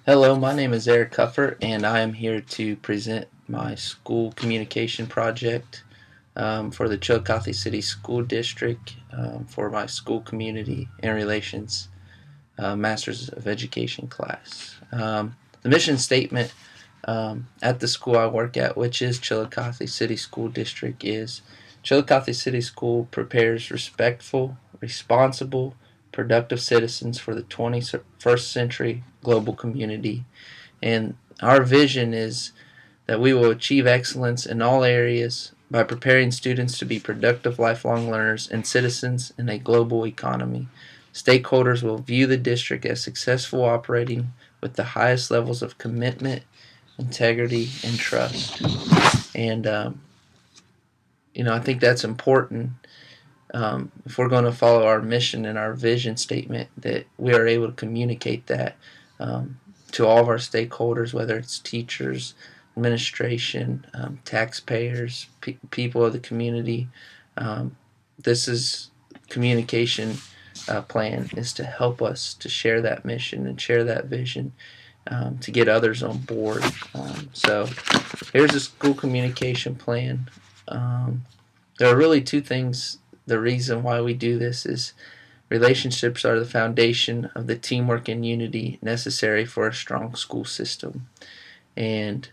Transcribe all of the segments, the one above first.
Hello, my name is Eric Huffer, and I am here to present my school communication project for the Chillicothe City School District for my school community and relations Masters of Education class. The mission statement at the school I work at, which is Chillicothe City School District, is Chillicothe City School prepares respectful, responsible, productive citizens for the 21st century global community. And our vision is that we will achieve excellence in all areas by preparing students to be productive lifelong learners and citizens in a global economy. Stakeholders will view the district as successful operating with the highest levels of commitment, integrity, and trust. And, I think that's important if we're going to follow our mission and our vision statement, that we are able to communicate that to all of our stakeholders, whether it's teachers, administration, taxpayers, people of the community. This is communication plan is to help us to share that mission and share that vision to get others on board. So here's a school communication plan. There are really two things. The reason why we do this is relationships are the foundation of the teamwork and unity necessary for a strong school system. And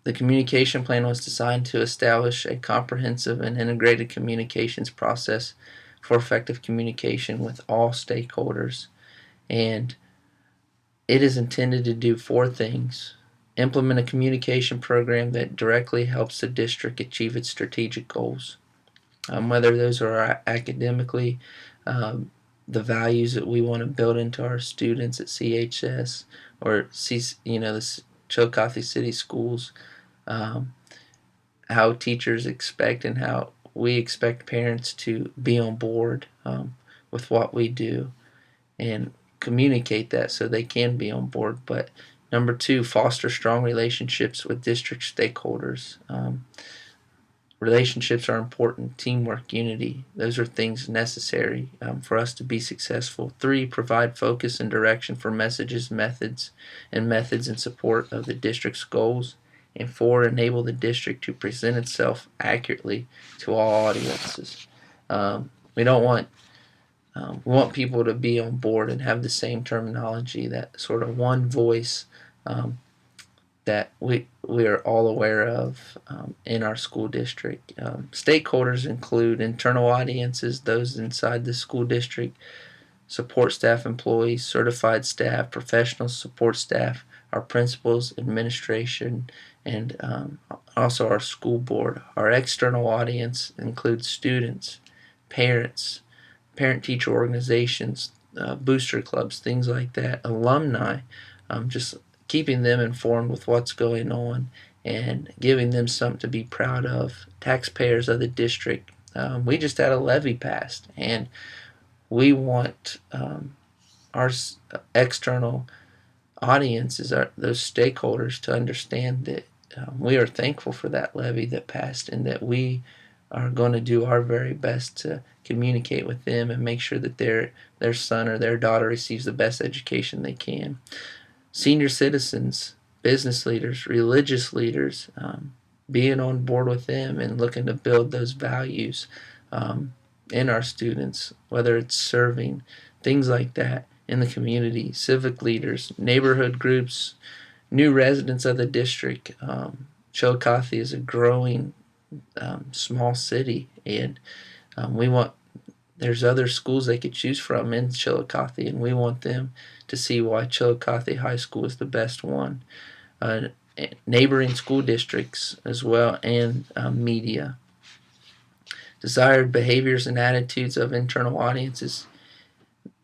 the communication plan was designed to establish a comprehensive and integrated communications process for effective communication with all stakeholders. And it is intended to do four things: implement a communication program that directly helps the district achieve its strategic goals, whether those are academically, the values that we want to build into our students at CHS or the Chillicothe City Schools, how teachers expect and how we expect parents to be on board with what we do, and communicate that so they can be on board. But number two, foster strong relationships with district stakeholders. Relationships are important. Teamwork, unity, those are things necessary for us to be successful. Three, provide focus and direction for messages, methods in support of the district's goals. And four, enable the district to present itself accurately to all audiences. We don't want we want people to be on board and have the same terminology, that sort of one voice that we are all aware of in our school district. Stakeholders include internal audiences, those inside the school district, support staff, employees, certified staff, professional support staff, our principals, administration, and also our school board. Our external audience includes students, parents, parent-teacher organizations, booster clubs, things like that, alumni, just keeping them informed with what's going on and giving them something to be proud of. Taxpayers of the district. We just had a levy passed, and we want our external audiences, those stakeholders, to understand that we are thankful for that levy that passed, and that we are going to do our very best to communicate with them and make sure that their son or their daughter receives the best education they can. Senior citizens, business leaders, religious leaders, being on board with them and looking to build those values in our students, whether it's serving, things like that in the community. Civic leaders, neighborhood groups, new residents of the district. Chillicothe is a growing small city, and we want there's other schools they could choose from in Chillicothe, and we want them to see why Chillicothe High School is the best one. Neighboring school districts as well, and media. Desired behaviors and attitudes of internal audiences.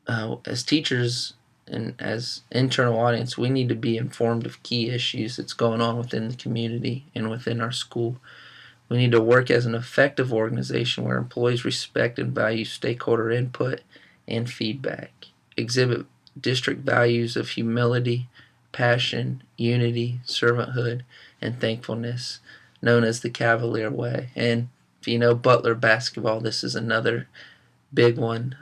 As teachers and as internal audience, we need to be informed of key issues that's going on within the community and within our school. We need to work as an effective organization where employees respect and value stakeholder input and feedback. Exhibit district values of humility, passion, unity, servanthood, and thankfulness, known as the Cavalier Way. And if you know Butler basketball, this is another big one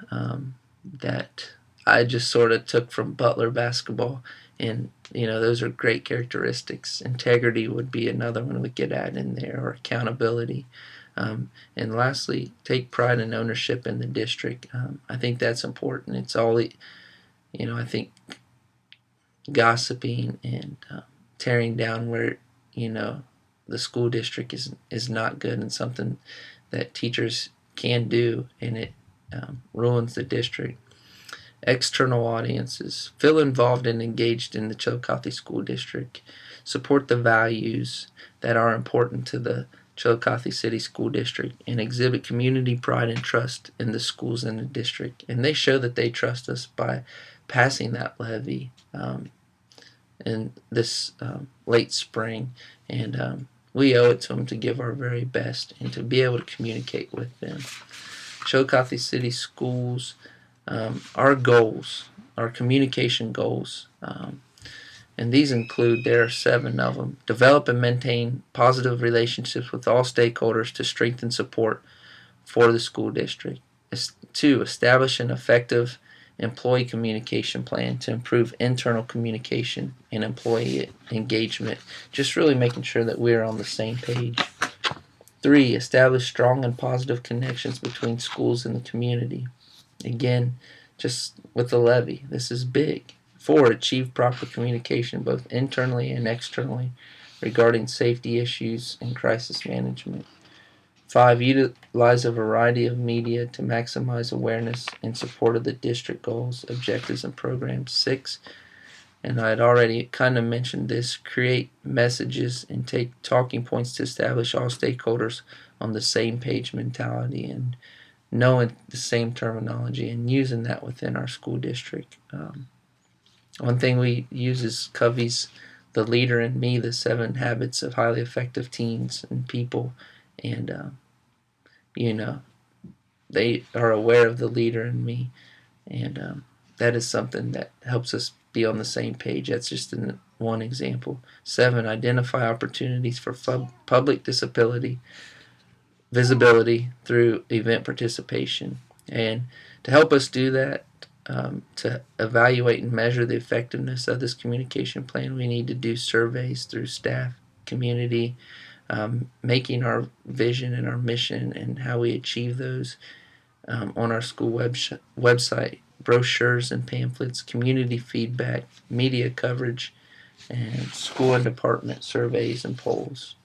that I just sort of took from Butler basketball, and those are great characteristics. Integrity would be another one we could add in there, or accountability. And lastly, take pride and ownership in the district. I think that's important. It's all, I think gossiping and tearing down where the school district is not good, and something that teachers can do, and it ruins the district. External audiences. Feel involved and engaged in the Chillicothe School District. Support the values that are important to the Chillicothe City School District, and exhibit community pride and trust in the schools in the district. And they show that they trust us by passing that levy in this late spring. And we owe it to them to give our very best and to be able to communicate with them. Chillicothe City Schools, our goals, our communication goals, and these include, there are 7 of them: develop and maintain positive relationships with all stakeholders to strengthen support for the school district. 2, establish an effective employee communication plan to improve internal communication and employee engagement, just really making sure that we're on the same page. 3, establish strong and positive connections between schools and the community. Again, just with the levy, this is big. 4, achieve proper communication both internally and externally regarding safety issues and crisis management. 5, utilize a variety of media to maximize awareness in support of the district goals, objectives, and programs. 6, and I had already kind of mentioned this, create messages and take talking points to establish all stakeholders on the same page mentality and knowing the same terminology and using that within our school district. One thing we use is Covey's The Leader in Me, the 7 Habits of Highly Effective Teens and People. And, they are aware of the leader in me. And that is something that helps us be on the same page. That's just one example. 7, identify opportunities for public visibility through event participation. And to help us do that, to evaluate and measure the effectiveness of this communication plan, we need to do surveys through staff, community, making our vision and our mission and how we achieve those on our school website, brochures and pamphlets, community feedback, media coverage, and school and department surveys and polls.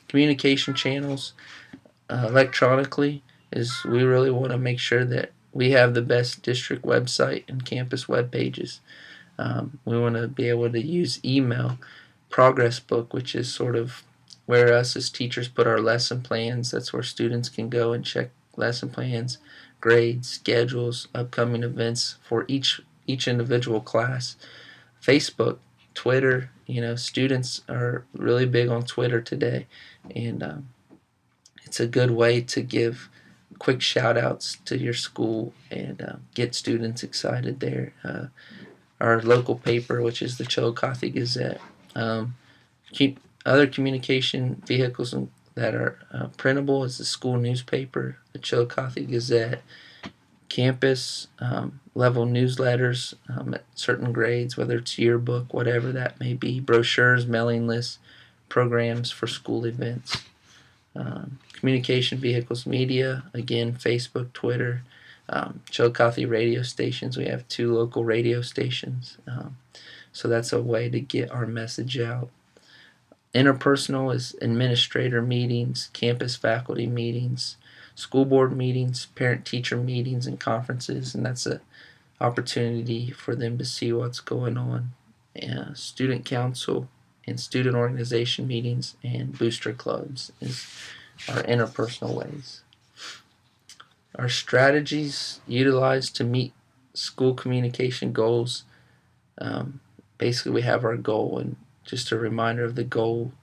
Communication channels electronically is we really want to make sure that we have the best district website and campus web pages. We want to be able to use email, progress book, which is sort of where us as teachers put our lesson plans. That's where students can go and check lesson plans, grades, schedules, upcoming events for each individual class. Facebook, Twitter, students are really big on Twitter today, and it's a good way to give quick shout outs to your school and get students excited there. Our local paper, which is the Chillicothe Gazette. Other communication vehicles that are printable is the school newspaper, the Chillicothe Gazette, campus level newsletters at certain grades, whether it's yearbook, whatever that may be, brochures, mailing lists, programs for school events. Communication vehicles, media, again, Facebook, Twitter, Chillicothe radio stations. We have 2 local radio stations, so that's a way to get our message out. Interpersonal is administrator meetings, campus faculty meetings, school board meetings, parent-teacher meetings and conferences, and that's an opportunity for them to see what's going on. Student council and student organization meetings and booster clubs is our interpersonal ways. Our strategies utilized to meet school communication goals. Basically, we have our goal, and just a reminder of the goal,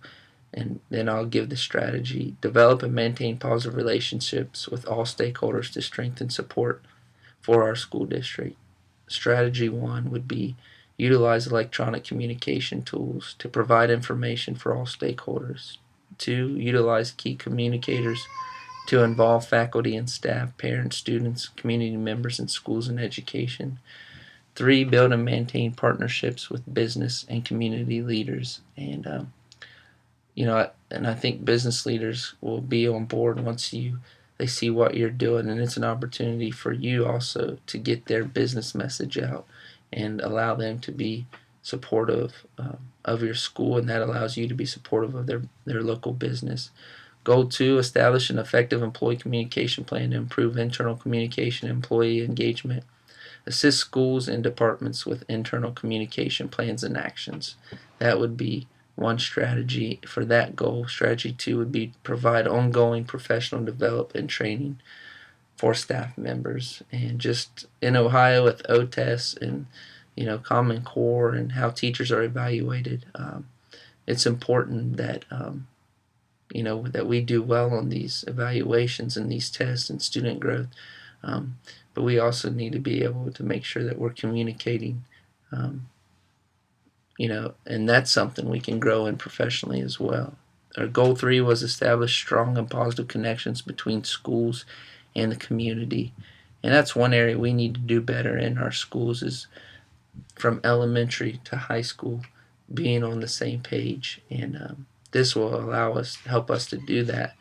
and then I'll give the strategy. Develop and maintain positive relationships with all stakeholders to strengthen support for our school district. Strategy 1 would be utilize electronic communication tools to provide information for all stakeholders. 2, utilize key communicators to involve faculty and staff, parents, students, community members in schools and education. 3, build and maintain partnerships with business and community leaders. And I think business leaders will be on board once they see what you're doing, and it's an opportunity for you also to get their business message out and allow them to be supportive of your school, and that allows you to be supportive of their local business. Goal 2, establish an effective employee communication plan to improve internal communication and employee engagement. Assist schools and departments with internal communication plans and actions. That would be one strategy for that goal. Strategy 2 would be provide ongoing professional development and training for staff members. And just in Ohio with OTES and Common Core and how teachers are evaluated, it's important that that we do well on these evaluations and these tests and student growth. But we also need to be able to make sure that we're communicating, and that's something we can grow in professionally as well. Our goal 3 was establish strong and positive connections between schools and the community. And that's one area we need to do better in our schools, is from elementary to high school, being on the same page. And this will help us to do that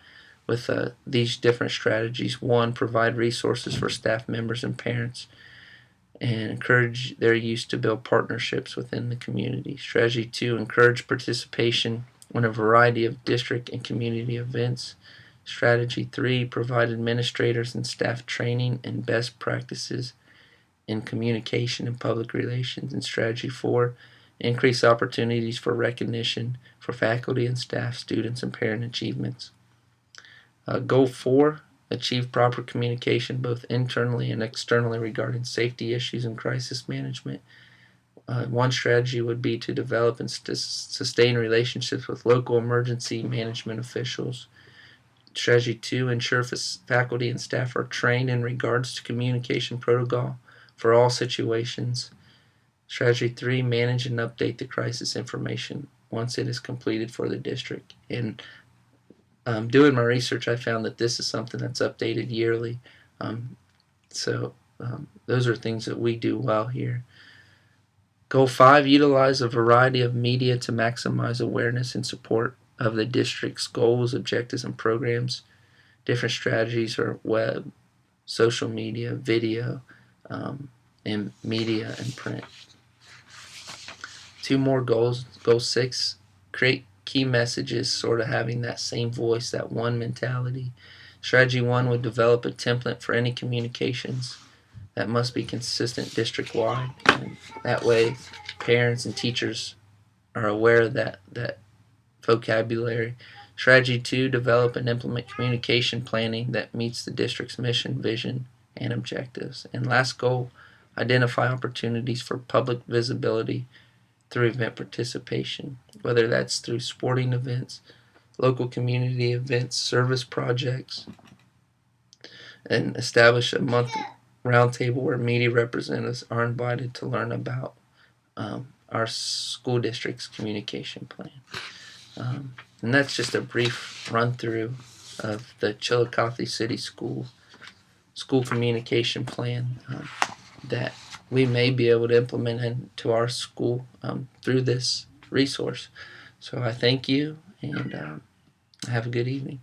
with these different strategies. 1, provide resources for staff members and parents and encourage their use to build partnerships within the community. Strategy 2, encourage participation in a variety of district and community events. Strategy 3, provide administrators and staff training and best practices in communication and public relations. And strategy 4, increase opportunities for recognition for faculty and staff, students, and parent achievements. Goal 4, achieve proper communication both internally and externally regarding safety issues and crisis management. One strategy would be to develop and sustain relationships with local emergency management officials. Strategy 2, ensure faculty and staff are trained in regards to communication protocol for all situations. Strategy 3, manage and update the crisis information once it is completed for the district. And doing my research, I found that this is something that's updated yearly. So those are things that we do well here. Goal 5, utilize a variety of media to maximize awareness and support of the district's goals, objectives, and programs. Different strategies are web, social media, video, and media and print. 2 more goals. Goal 6, create key messages, sort of having that same voice, that one mentality. Strategy 1 would develop a template for any communications that must be consistent district-wide. And that way, parents and teachers are aware of that vocabulary. Strategy 2, develop and implement communication planning that meets the district's mission, vision, and objectives. And last goal, identify opportunities for public visibility through event participation, whether that's through sporting events, local community events, service projects, and establish a monthly roundtable where media representatives are invited to learn about our school district's communication plan. And that's just a brief run through of the Chillicothe City School communication plan that we may be able to implement into our school through this resource. So I thank you, and have a good evening.